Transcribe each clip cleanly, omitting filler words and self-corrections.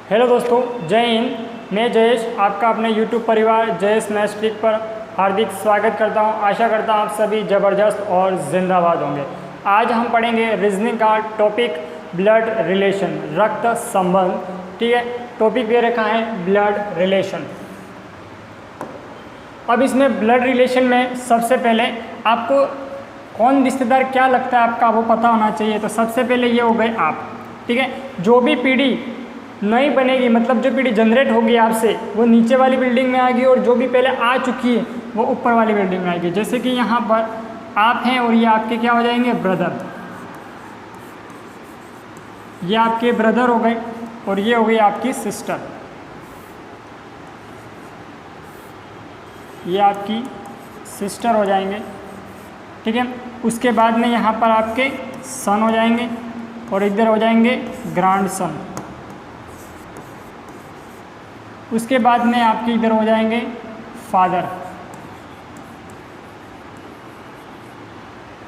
Hello दोस्तों, जय हिंद। मैं जयेश आपका अपने YouTube परिवार जयेश मैथ्स ट्रिक पर हार्दिक स्वागत करता हूं। आशा करता हूं आप सभी ज़बरदस्त और जिंदाबाद होंगे। आज हम पढ़ेंगे रीजनिंग का टॉपिक ब्लड रिलेशन, रक्त संबंध। ठीक है, टॉपिक दे रखा है ब्लड रिलेशन। अब इसमें ब्लड रिलेशन में सबसे पहले आपको कौन रिश्तेदार क्या लगता है आपका वो पता होना चाहिए। तो सबसे पहले ये हो गए आप। ठीक है, जो भी पीढ़ी नई बनेगी, मतलब जो पीढ़ी जनरेट होगी आपसे, वो नीचे वाली बिल्डिंग में आएगी, और जो भी पहले आ चुकी है वो ऊपर वाली बिल्डिंग में आएगी। जैसे कि यहाँ पर आप हैं और ये आपके क्या हो जाएंगे, ब्रदर। ये आपके ब्रदर हो गए और ये हो गई आपकी सिस्टर। ये आपकी सिस्टर हो जाएंगे। ठीक है, उसके बाद में यहाँ पर आपके सन हो जाएंगे और इधर हो जाएंगे ग्रैंड सन। उसके बाद में आपके इधर हो जाएंगे फादर।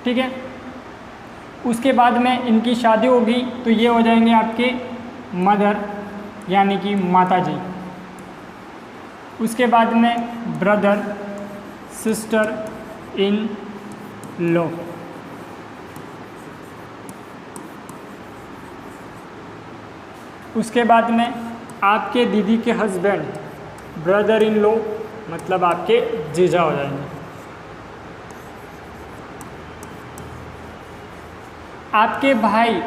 ठीक है, उसके बाद में इनकी शादी होगी तो ये हो जाएंगे आपके मदर, यानी कि माता जी। उसके बाद में ब्रदर, सिस्टर, इन लॉ। उसके बाद में आपके दीदी के हस्बैंड, ब्रदर इन लॉ, मतलब आपके जीजा हो जाएंगे। आपके भाई,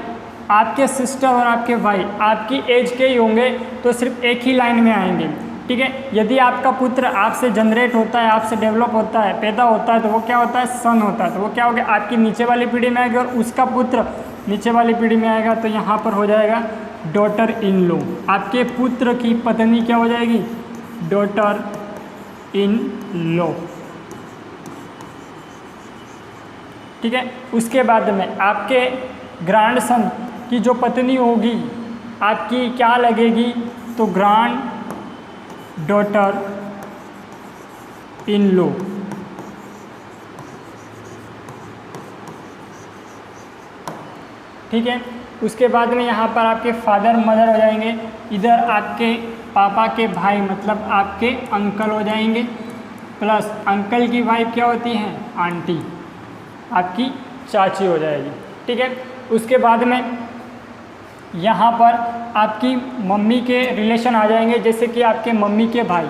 आपके सिस्टर और आपके भाई आपकी एज के ही होंगे तो सिर्फ एक ही लाइन में आएंगे। ठीक है, यदि आपका पुत्र आपसे जनरेट होता है, आपसे डेवलप होता है, पैदा होता है, तो वो क्या होता है, सन होता है। तो वो क्या हो गया, आपकी नीचे वाली पीढ़ी में आएगा, और उसका पुत्र नीचे वाली पीढ़ी में आएगा तो यहाँ पर हो जाएगा डॉटर इन लॉ। आपके पुत्र की पत्नी क्या हो जाएगी, डॉटर इन लॉ। ठीक है, उसके बाद में आपके ग्रैंड सन की जो पत्नी होगी आपकी क्या लगेगी, तो ग्रैंड डॉटर इन लॉ। ठीक है, उसके बाद में यहाँ पर आपके फादर मदर हो जाएंगे। इधर आपके पापा के भाई, मतलब आपके अंकल हो जाएंगे, प्लस अंकल की वाइफ क्या होती हैं, आंटी, आपकी चाची हो जाएगी। ठीक है, उसके बाद में यहाँ पर आपकी मम्मी के रिलेशन आ जाएंगे। जैसे कि आपके मम्मी के भाई,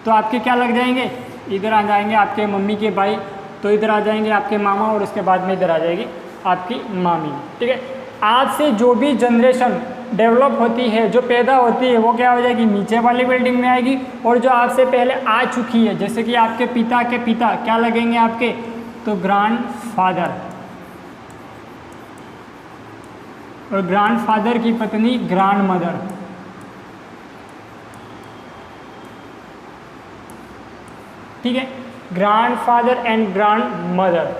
तो आपके क्या लग जाएंगे, इधर आ जाएंगे आपके मम्मी के भाई, तो इधर आ जाएंगे आपके मामा, और उसके बाद में इधर आ जाएगी आपकी मामी। ठीक है, आज से जो भी जनरेशन डेवलप होती है, जो पैदा होती है, वो क्या हो जाएगी, नीचे वाली बिल्डिंग में आएगी। और जो आपसे पहले आ चुकी है, जैसे कि आपके पिता के पिता क्या लगेंगे आपके, तो ग्रैंड फादर, और ग्रैंड फादर की पत्नी ग्रैंड मदर। ठीक है, grand father and grand mother.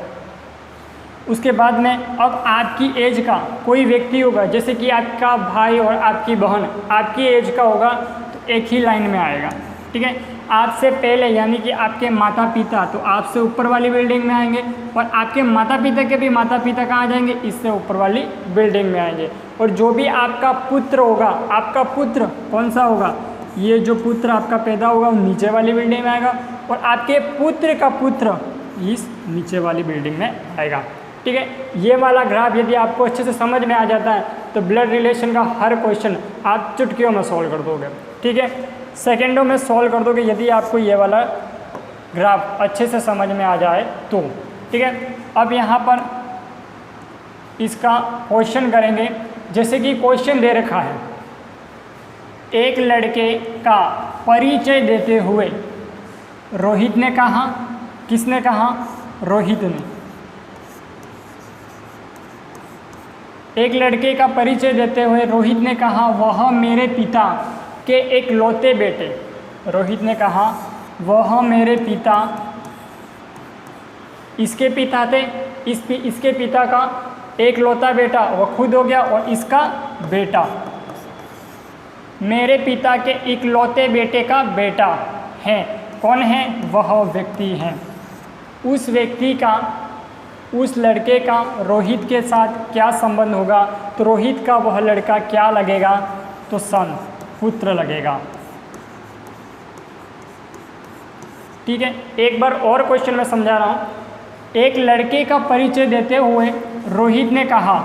उसके बाद में अब आपकी एज का कोई व्यक्ति होगा, जैसे कि आपका भाई और आपकी बहन आपकी एज का होगा, तो एक ही लाइन में आएगा। ठीक है, आपसे पहले यानी कि आपके माता पिता तो आपसे ऊपर वाली बिल्डिंग में आएंगे, और आपके माता पिता के भी माता पिता कहाँ जाएंगे, इससे ऊपर वाली बिल्डिंग में आएंगे। और जो भी आपका पुत्र होगा, आपका पुत्र कौन सा होगा, ये जो पुत्र आपका पैदा होगा वो नीचे वाली बिल्डिंग में आएगा, और आपके पुत्र का पुत्र इस नीचे वाली बिल्डिंग में आएगा। ठीक है, ये वाला ग्राफ यदि आपको अच्छे से समझ में आ जाता है तो ब्लड रिलेशन का हर क्वेश्चन आप चुटकियों में सॉल्व कर दोगे। ठीक है, सेकेंडों में सॉल्व कर दोगे यदि आपको ये वाला ग्राफ अच्छे से समझ में आ जाए तो। ठीक है, अब यहाँ पर इसका क्वेश्चन करेंगे। जैसे कि क्वेश्चन दे रखा है, एक लड़के का परिचय देते हुए रोहित ने कहा, किसने कहा, रोहित ने। एक लड़के का परिचय देते हुए रोहित ने कहा, वह मेरे पिता के एक लौते बेटे। रोहित ने कहा वह मेरे पिता, इसके पिता थे, इसके पिता का एक लौता बेटा वह खुद हो गया, और इसका बेटा मेरे पिता के इकलौते बेटे का बेटा है। कौन है, वह व्यक्ति है। उस व्यक्ति का, उस लड़के का रोहित के साथ क्या संबंध होगा, तो रोहित का वह लड़का क्या लगेगा, तो सन। पुत्र लगेगा। ठीक है, एक बार और क्वेश्चन में समझा रहा हूँ। एक लड़के का परिचय देते हुए रोहित ने कहा,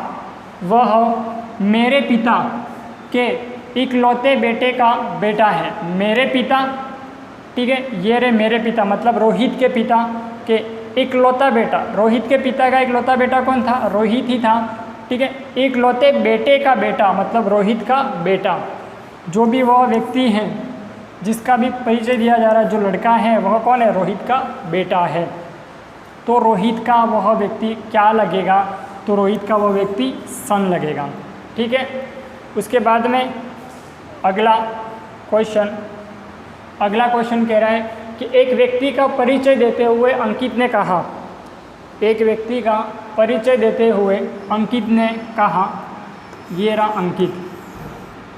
वह मेरे पिता के इकलौते बेटे का बेटा है। मेरे पिता, ठीक है, ये रहे मेरे पिता, मतलब रोहित के पिता के इकलौता बेटा। रोहित के पिता का इकलौता बेटा कौन था? रोहित ही था। ठीक है, इकलौते बेटे का बेटा मतलब रोहित का बेटा। जो भी वह व्यक्ति है जिसका भी परिचय दिया जा रहा है, जो लड़का है वह कौन है? रोहित का बेटा है। तो रोहित का वह व्यक्ति क्या लगेगा? तो रोहित का वह व्यक्ति सन लगेगा। ठीक है, उसके बाद में अगला क्वेश्चन कह रहा है कि एक व्यक्ति का परिचय देते हुए अंकित ने कहा, एक व्यक्ति का परिचय देते हुए अंकित ने कहा, ये रहा अंकित।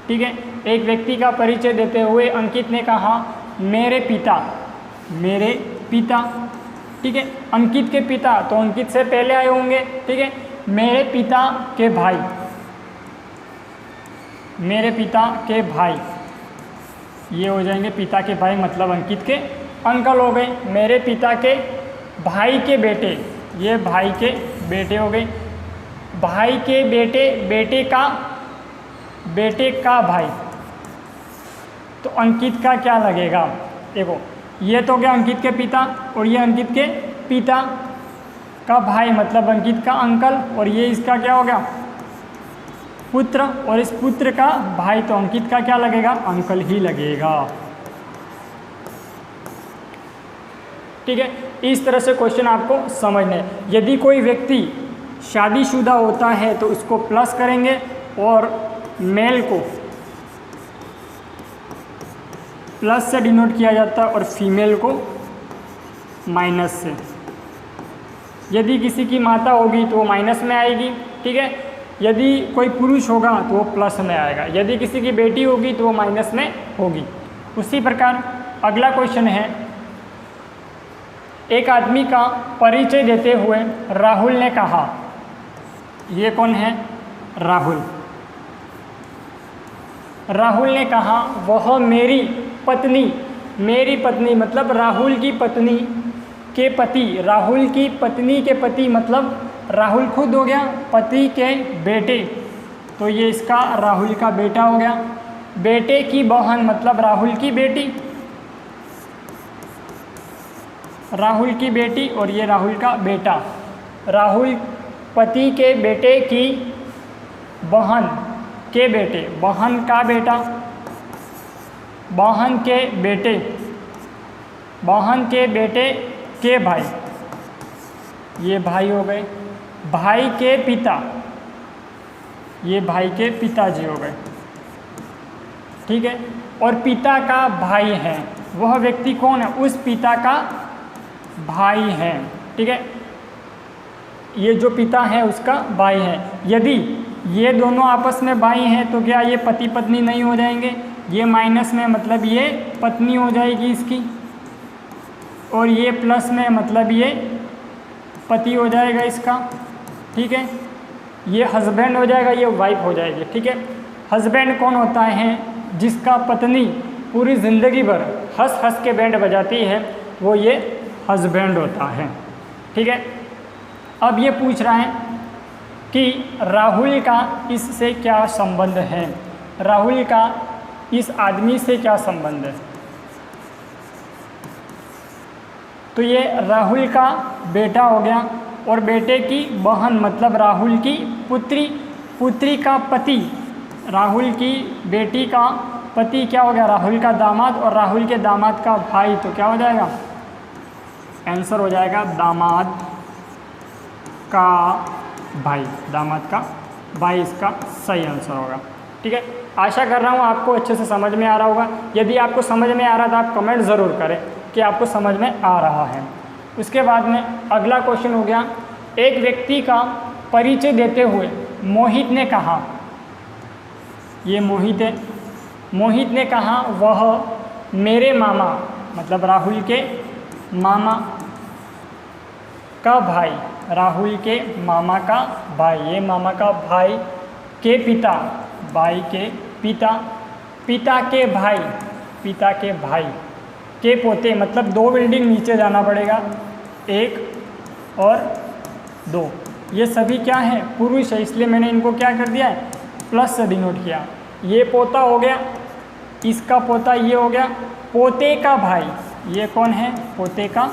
ठीक है, एक व्यक्ति का परिचय देते हुए अंकित ने कहा, मेरे पिता। ठीक है, अंकित के पिता तो अंकित से पहले आए होंगे। ठीक है, मेरे पिता के भाई, मेरे पिता के भाई, ये हो जाएंगे पिता के भाई मतलब अंकित के अंकल हो गए। मेरे पिता के भाई के बेटे, ये भाई के बेटे हो गए। भाई के बेटे, बेटे का भाई, तो अंकित का क्या लगेगा? देखो, ये तो क्या अंकित के पिता और ये अंकित के पिता का भाई मतलब अंकित का अंकल, और ये इसका क्या हो गया? पुत्र, और इस पुत्र का भाई, तो अंकित का क्या लगेगा? अंकल ही लगेगा। ठीक है, इस तरह से क्वेश्चन आपको समझना है। यदि कोई व्यक्ति शादीशुदा होता है तो उसको प्लस करेंगे और मेल को प्लस से डिनोट किया जाता है और फीमेल को माइनस से। यदि किसी की माता होगी तो वो माइनस में आएगी। ठीक है, यदि कोई पुरुष होगा तो वो प्लस में आएगा, यदि किसी की बेटी होगी तो वो माइनस में होगी। उसी प्रकार अगला क्वेश्चन है, एक आदमी का परिचय देते हुए राहुल ने कहा, ये कौन है? राहुल ने कहा, वह मेरी पत्नी मतलब राहुल की पत्नी के पति, राहुल की पत्नी के पति मतलब राहुल खुद हो गया, पति के बेटे, तो ये इसका राहुल का बेटा हो गया। बेटे की बहन मतलब राहुल की बेटी, और ये राहुल का बेटा। राहुल पति के बेटे की बहन के बेटे, बहन का बेटा, बहन के बेटे के भाई, ये भाई हो गए। भाई के पिता, ये भाई के पिताजी हो गए। ठीक है, और पिता का भाई है, वह व्यक्ति कौन है? उस पिता का भाई है। ठीक है, ये जो पिता है उसका भाई है। यदि ये दोनों आपस में भाई हैं तो क्या ये पति पत्नी नहीं हो जाएंगे? ये माइनस में मतलब ये पत्नी हो जाएगी इसकी, और ये प्लस में मतलब ये पति हो जाएगा इसका। ठीक है, ये हस्बैंड हो जाएगा, ये वाइफ हो जाएगी। ठीक है, हस्बैंड कौन होता है? जिसका पत्नी पूरी ज़िंदगी भर हंस हंस के बैंड बजाती है, वो ये हस्बैंड होता है। ठीक है, अब ये पूछ रहा है कि राहुल का इससे क्या संबंध है? राहुल का इस आदमी से क्या संबंध है? तो ये राहुल का बेटा हो गया, और बेटे की बहन मतलब राहुल की पुत्री का पति, राहुल की बेटी का पति क्या हो गया? राहुल का दामाद, और राहुल के दामाद का भाई, तो क्या हो जाएगा? आंसर हो जाएगा दामाद का भाई, दामाद का भाई इसका सही आंसर होगा। ठीक है, आशा कर रहा हूँ आपको अच्छे से समझ में आ रहा होगा। यदि आपको समझ में आ रहा तो आप कमेंट ज़रूर करें कि आपको समझ में आ रहा है। उसके बाद में अगला क्वेश्चन हो गया, एक व्यक्ति का परिचय देते हुए मोहित ने कहा, ये मोहित है, मोहित ने कहा, वह मेरे मामा मतलब राहुल के मामा का भाई, राहुल के मामा का भाई, ये मामा का भाई के पिता, भाई के पिता पिता के भाई, पिता के भाई के पोते, मतलब 2 बिल्डिंग नीचे जाना पड़ेगा, 1 और 2। ये सभी क्या है, पुरुष है, इसलिए मैंने इनको क्या कर दिया है, प्लस से डिनोट किया। ये पोता हो गया, इसका पोता ये हो गया, पोते का भाई, ये कौन है, पोते का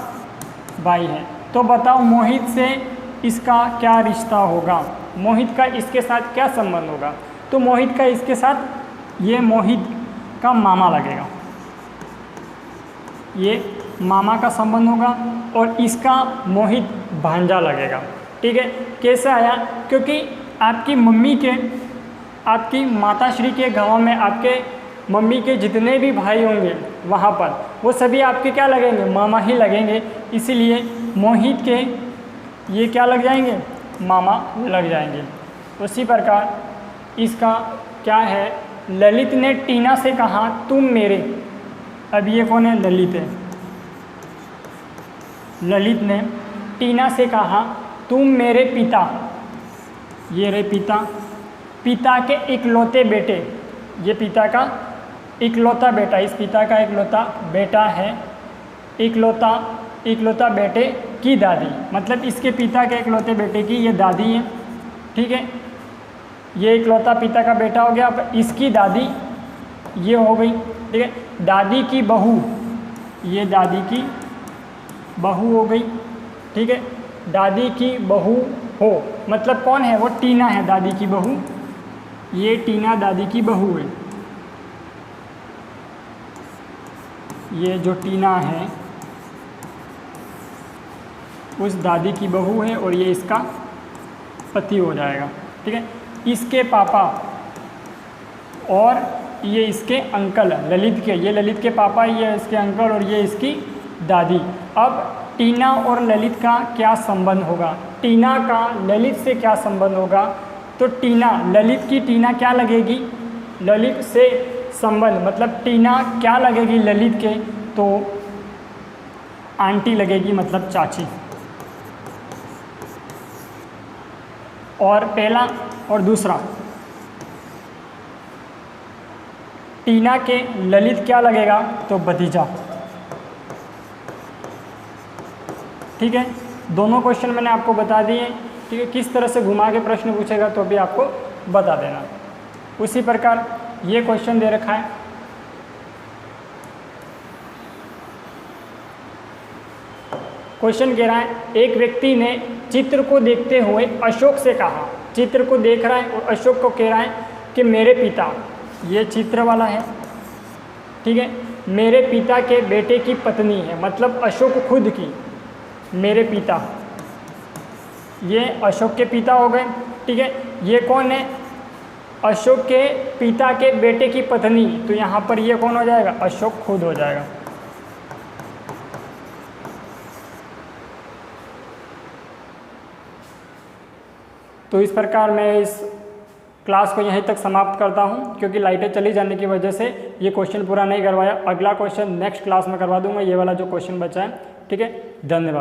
भाई है। तो बताओ मोहित से इसका क्या रिश्ता होगा, मोहित का इसके साथ क्या संबंध होगा। तो मोहित का इसके साथ, ये मोहित का मामा लगेगा, ये मामा का संबंध होगा, और इसका मोहित भांजा लगेगा। ठीक है, कैसे आया, क्योंकि आपकी मम्मी के, आपकी माताश्री के गांव में आपके मम्मी के जितने भी भाई होंगे वहाँ पर, वो सभी आपके क्या लगेंगे, मामा ही लगेंगे, इसीलिए मोहित के ये क्या लग जाएंगे, मामा लग जाएंगे। उसी प्रकार इसका क्या है, ललित ने टीना से कहा तुम मेरे, अब ये कौन है, ललित है, ललित ने टीना से कहा तुम मेरे पिता, ये रहे पिता, पिता के इकलौते बेटे, ये पिता का इकलौता बेटा, इस पिता का इकलौता बेटा है, इकलौता बेटे की दादी, मतलब इसके पिता के इकलौते बेटे की ये दादी है। ठीक है, ये इकलौता पिता का बेटा हो गया। अब इसकी दादी ये हो गई। ठीक है, दादी की बहू, ये दादी की बहू हो गई। ठीक है, दादी की बहू हो, मतलब कौन है, वो टीना है दादी की बहू, ये टीना दादी की बहू है, ये जो टीना है उस दादी की बहू है, और ये इसका पति हो जाएगा। ठीक है, इसके पापा और ये इसके अंकल, ललित के, ये ललित के पापा, ये इसके अंकल, और ये इसकी दादी। अब टीना और ललित का क्या संबंध होगा, टीना का ललित से क्या संबंध होगा, तो टीना, ललित की टीना क्या लगेगी, ललित से संबंध, मतलब टीना क्या लगेगी ललित के, तो आंटी लगेगी, मतलब चाची। और पहला और दूसरा, टीना के ललित क्या लगेगा, तो भतीजा। ठीक है, दोनों क्वेश्चन मैंने आपको बता दिए। ठीक है, किस तरह से घुमा के प्रश्न पूछेगा तो भी आपको बता देना। उसी प्रकार ये क्वेश्चन दे रखा है, क्वेश्चन कह रहा है एक व्यक्ति ने चित्र को देखते हुए अशोक से कहा, चित्र को देख रहा है और अशोक को कह रहा है कि मेरे पिता, ये चित्र वाला है, ठीक है, मेरे पिता के बेटे की पत्नी है, मतलब अशोक खुद की, मेरे पिता, ये अशोक के पिता हो गए। ठीक है, ये कौन है, अशोक के पिता के बेटे की पत्नी, तो यहाँ पर ये कौन हो जाएगा, अशोक खुद हो जाएगा। तो इस प्रकार मैं इस क्लास को यहीं तक समाप्त करता हूं, क्योंकि लाइटें चली जाने की वजह से ये क्वेश्चन पूरा नहीं करवाया। अगला क्वेश्चन नेक्स्ट क्लास में करवा दूंगा, ये वाला जो क्वेश्चन बचा है। ठीक है, धन्यवाद।